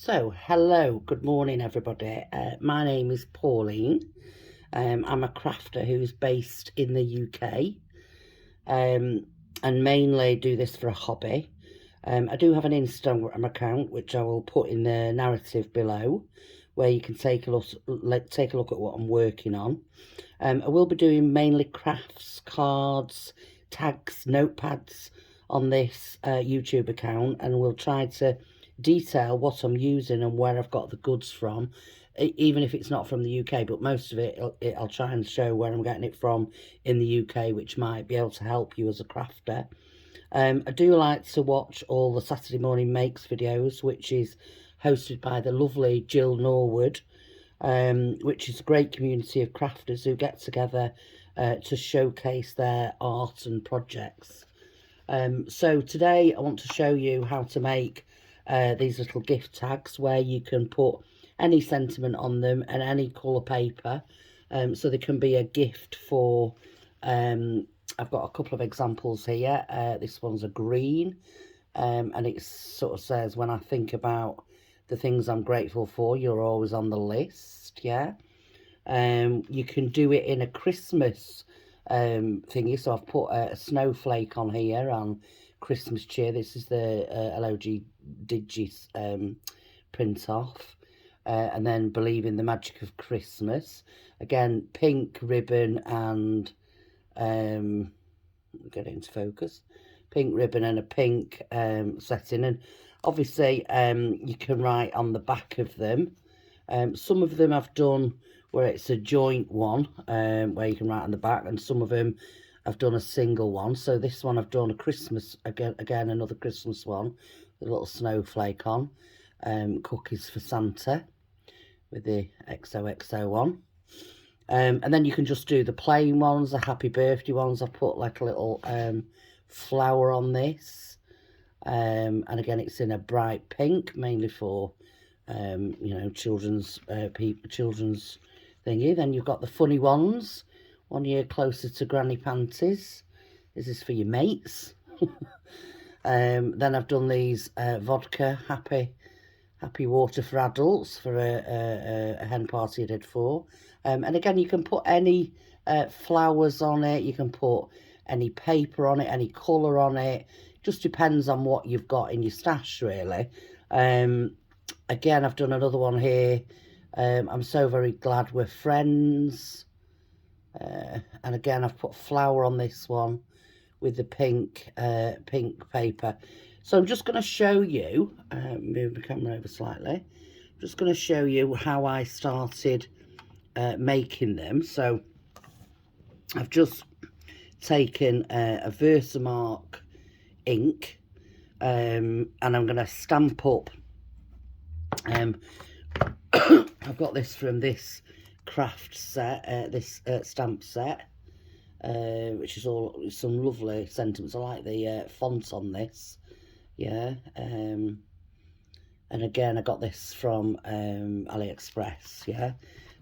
So, hello, good morning, everybody. My name is Pauline. I'm a crafter who's based in the UK and mainly do this for a hobby. I do have an Instagram account, which I will put in the narrative below, where you can take a look at what I'm working on. I will be doing mainly crafts, cards, tags, notepads on this YouTube account, and we'll try to detail what I'm using and where I've got the goods from, even if it's not from the UK, but most of it I'll try and show where I'm getting it from in the UK, which might be able to help you as a crafter. I do like to watch all the Saturday Morning Makes videos, which is hosted by the lovely Jill Norwood, which is a great community of crafters who get together to showcase their art and projects. So today I want to show you how to make these little gift tags where you can put any sentiment on them and any colour paper, so they can be a gift for I've got a couple of examples here. This one's a green, and it sort of says, when I think about the things I'm grateful for, you're always on the list. Yeah. You can do it in a Christmas thingy, so I've put a snowflake on here on Christmas cheer. This is the LOG Digi print off, and then believe in the magic of Christmas. Again, pink ribbon and get it into focus. Pink ribbon and a pink setting, and obviously you can write on the back of them. Some of them I've done where it's a joint one, where you can write on the back, and some of them I've done a single one. So this one I've done a Christmas, again another Christmas one with a little snowflake on, cookies for Santa with the XOXO on. And then you can just do the plain ones, the happy birthday ones. I've put like a little flower on this, and again it's in a bright pink, mainly for you know, children's children's thingy. Then you've got the funny ones, 1 year closer to granny panties. This is for your mates. Then I've done these vodka happy water for adults for a hen party I did for. And again, you can put any flowers on it, you can put any paper on it, any colour on it. Just depends on what you've got in your stash, really. Again, I've done another one here. I'm so very glad we're friends. And again, I've put flower on this one with the pink paper. So I'm just going to show you, move the camera over slightly. I'm just going to show you how I started making them. So I've just taken a Versamark ink, and I'm going to stamp up. I've got this from this craft set, this stamp set, which is all some lovely sentiments. I like the font on this. Yeah. And again, I got this from AliExpress. Yeah.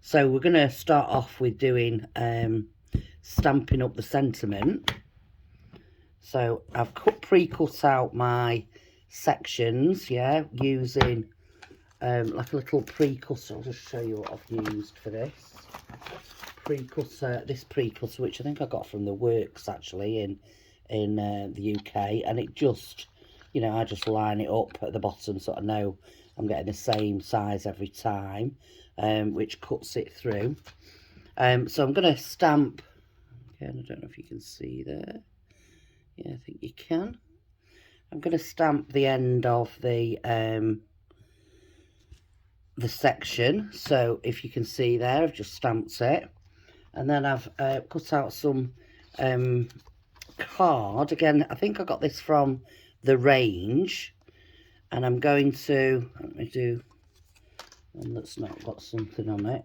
So we're going to start off with doing stamping up the sentiment. So I've pre-cut out my sections, yeah, using like a little pre-cutter. I'll just show you what I've used for this pre-cutter. This pre-cutter, which I think I got from the Works actually in the UK, and it just, you know, I just line it up at the bottom so I know I'm getting the same size every time, which cuts it through. So I'm going to stamp. Again, I don't know if you can see there. Yeah, I think you can. I'm going to stamp the end of the section. So if you can see there, I've just stamped it, and then I've cut out some card. Again, I think I got this from the range, and I'm going to, let me do one that's not got something on it.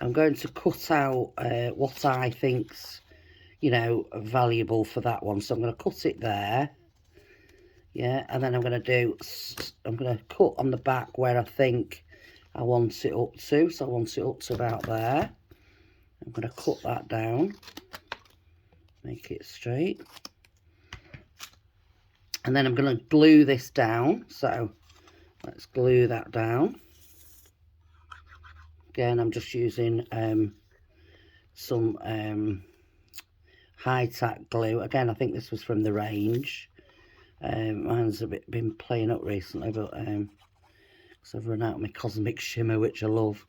I'm going to cut out what I think's, you know, valuable for that one. So I'm going to cut it there. Yeah, and then I'm going to cut on the back where I think I want it up to. So I want it up to about there. I'm going to cut that down, make it straight. And then I'm going to glue this down. So Let's glue that down. Again, I'm just using some high-tack glue. Again, I think this was from the range. Mine's been playing up recently, but because I've run out of my cosmic shimmer, which I love.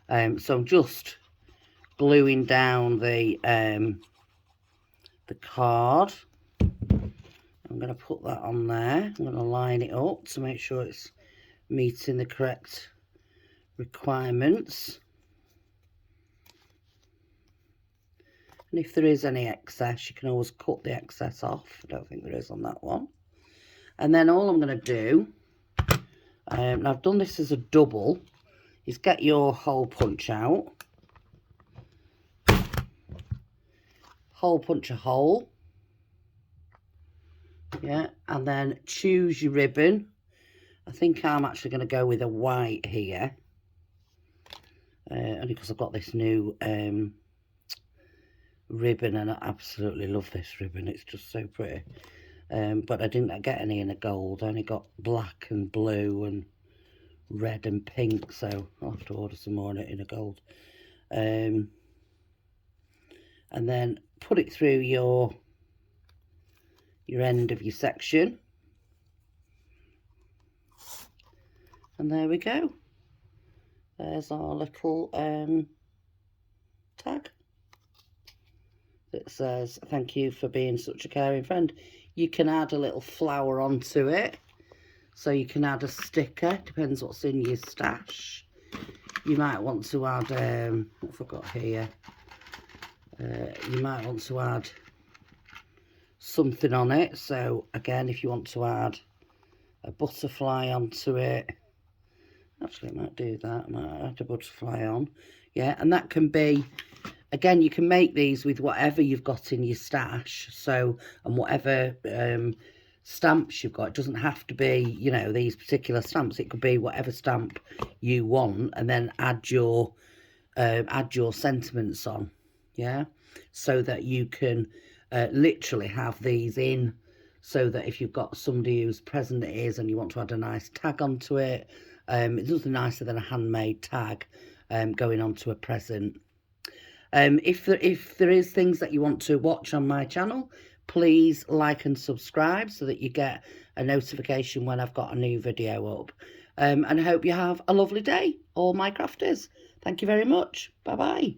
So I'm just gluing down the card. I'm going to put that on there. I'm going to line it up to make sure it's meeting the correct requirements. And if there is any excess, you can always cut the excess off. I don't think there is on that one. And then all I'm going to do, and I've done this as a double, is get your hole punch out. Hole punch a hole. Yeah, and then choose your ribbon. I think I'm actually going to go with a white here. Only because I've got this new ribbon, and I absolutely love this ribbon. It's just so pretty. But I didn't get any in a gold. I only got black and blue and red and pink, so I'll have to order some more in a gold. And then put it through your end of your section. And there we go. There's our little tag that says, "Thank you for being such a caring friend." You can add a little flower onto it. So you can add a sticker, depends what's in your stash. You might want to add, what have I got here? You might want to add something on it. So again, if you want to add a butterfly onto it, actually I might do that. I might add a butterfly on. Yeah, and that can be, again, you can make these with whatever you've got in your stash. So, and whatever stamps you've got. It doesn't have to be, you know, these particular stamps. It could be whatever stamp you want, and then add your sentiments on. Yeah, so that you can literally have these in, so that if you've got somebody whose present it is and you want to add a nice tag onto it, it's nothing nicer than a handmade tag going onto a present. If there is things that you want to watch on my channel, please like and subscribe so that you get a notification when I've got a new video up. And I hope you have a lovely day, all my crafters. Thank you very much. Bye bye.